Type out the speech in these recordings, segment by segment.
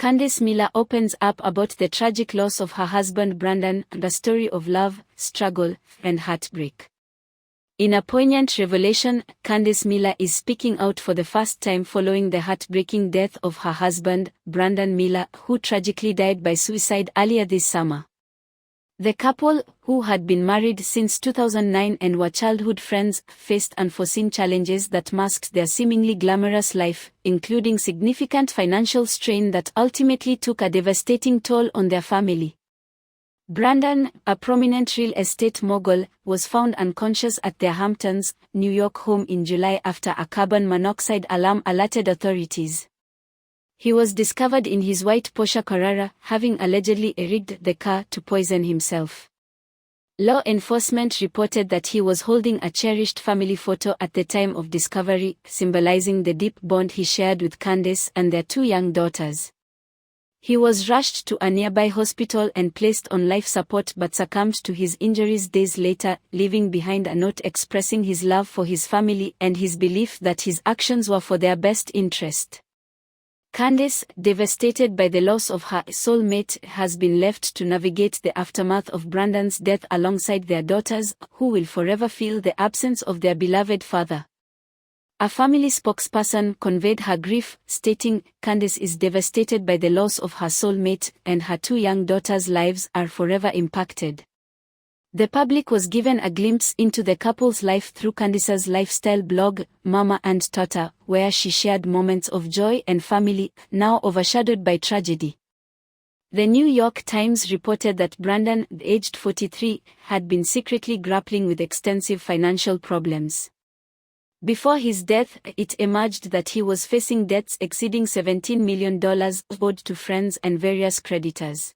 Candice Miller opens up about the tragic loss of her husband Brandon and a story of love, struggle, and heartbreak. In a poignant revelation, Candice Miller is speaking out for the first time following the heartbreaking death of her husband, Brandon Miller, who tragically died by suicide earlier this summer. The couple, who had been married since 2009 and were childhood friends, faced unforeseen challenges that masked their seemingly glamorous life, including significant financial strain that ultimately took a devastating toll on their family. Brandon, a prominent real estate mogul, was found unconscious at their Hamptons, New York home in July after a carbon monoxide alarm alerted authorities. He was discovered in his white Porsche Carrera, having allegedly rigged the car to poison himself. Law enforcement reported that he was holding a cherished family photo at the time of discovery, symbolizing the deep bond he shared with Candice and their 2 young daughters. He was rushed to a nearby hospital and placed on life support but succumbed to his injuries days later, leaving behind a note expressing his love for his family and his belief that his actions were for their best interest. Candice, devastated by the loss of her soulmate, has been left to navigate the aftermath of Brandon's death alongside their daughters, who will forever feel the absence of their beloved father. A family spokesperson conveyed her grief, stating, "Candice is devastated by the loss of her soulmate, and her 2 young daughters' lives are forever impacted." The public was given a glimpse into the couple's life through Candice's lifestyle blog, Mama and Tata, where she shared moments of joy and family, now overshadowed by tragedy. The New York Times reported that Brandon, aged 43, had been secretly grappling with extensive financial problems. Before his death, it emerged that he was facing debts exceeding $17 million owed to friends and various creditors.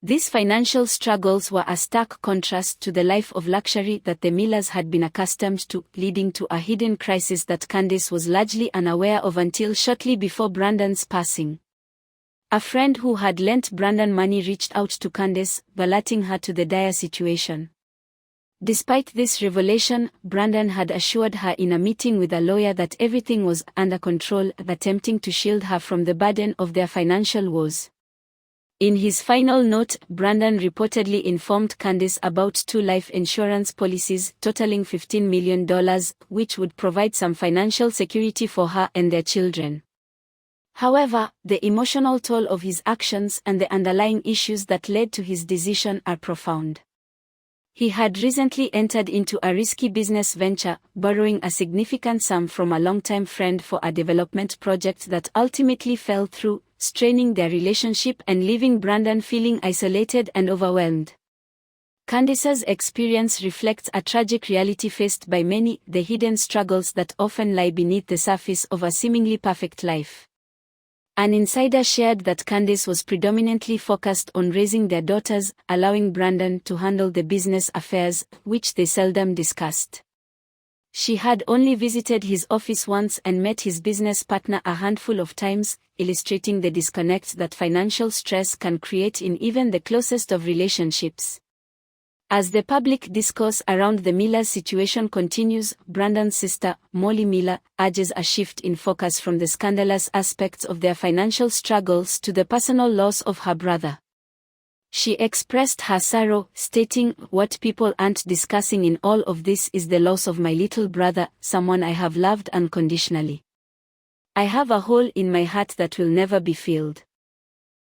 These financial struggles were a stark contrast to the life of luxury that the Millers had been accustomed to, leading to a hidden crisis that Candice was largely unaware of until shortly before Brandon's passing. A friend who had lent Brandon money reached out to Candice, alerting her to the dire situation. Despite this revelation, Brandon had assured her in a meeting with a lawyer that everything was under control, attempting to shield her from the burden of their financial woes. In his final note, Brandon reportedly informed Candice about 2 life insurance policies totaling $15 million, which would provide some financial security for her and their children. However, the emotional toll of his actions and the underlying issues that led to his decision are profound. He had recently entered into a risky business venture, borrowing a significant sum from a longtime friend for a development project that ultimately fell through, straining their relationship and leaving Brandon feeling isolated and overwhelmed. Candice's experience reflects a tragic reality faced by many, the hidden struggles that often lie beneath the surface of a seemingly perfect life. An insider shared that Candice was predominantly focused on raising their daughters, allowing Brandon to handle the business affairs, which they seldom discussed. She had only visited his office once and met his business partner a handful of times, illustrating the disconnect that financial stress can create in even the closest of relationships. As the public discourse around the Millers' situation continues, Brandon's sister, Molly Miller, urges a shift in focus from the scandalous aspects of their financial struggles to the personal loss of her brother. She expressed her sorrow, stating, "What people aren't discussing in all of this is the loss of my little brother, someone I have loved unconditionally. I have a hole in my heart that will never be filled.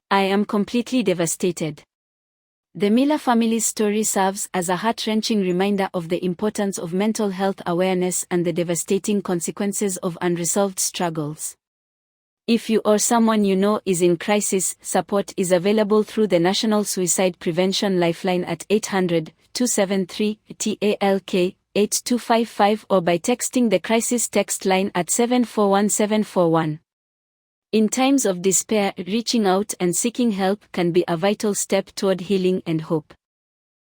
I am completely devastated." The Miller family's story serves as a heart-wrenching reminder of the importance of mental health awareness and the devastating consequences of unresolved struggles. If you or someone you know is in crisis, support is available through the National Suicide Prevention Lifeline at 800-273-TALK 8255 or by texting the crisis text line at 741741. In times of despair, reaching out and seeking help can be a vital step toward healing and hope.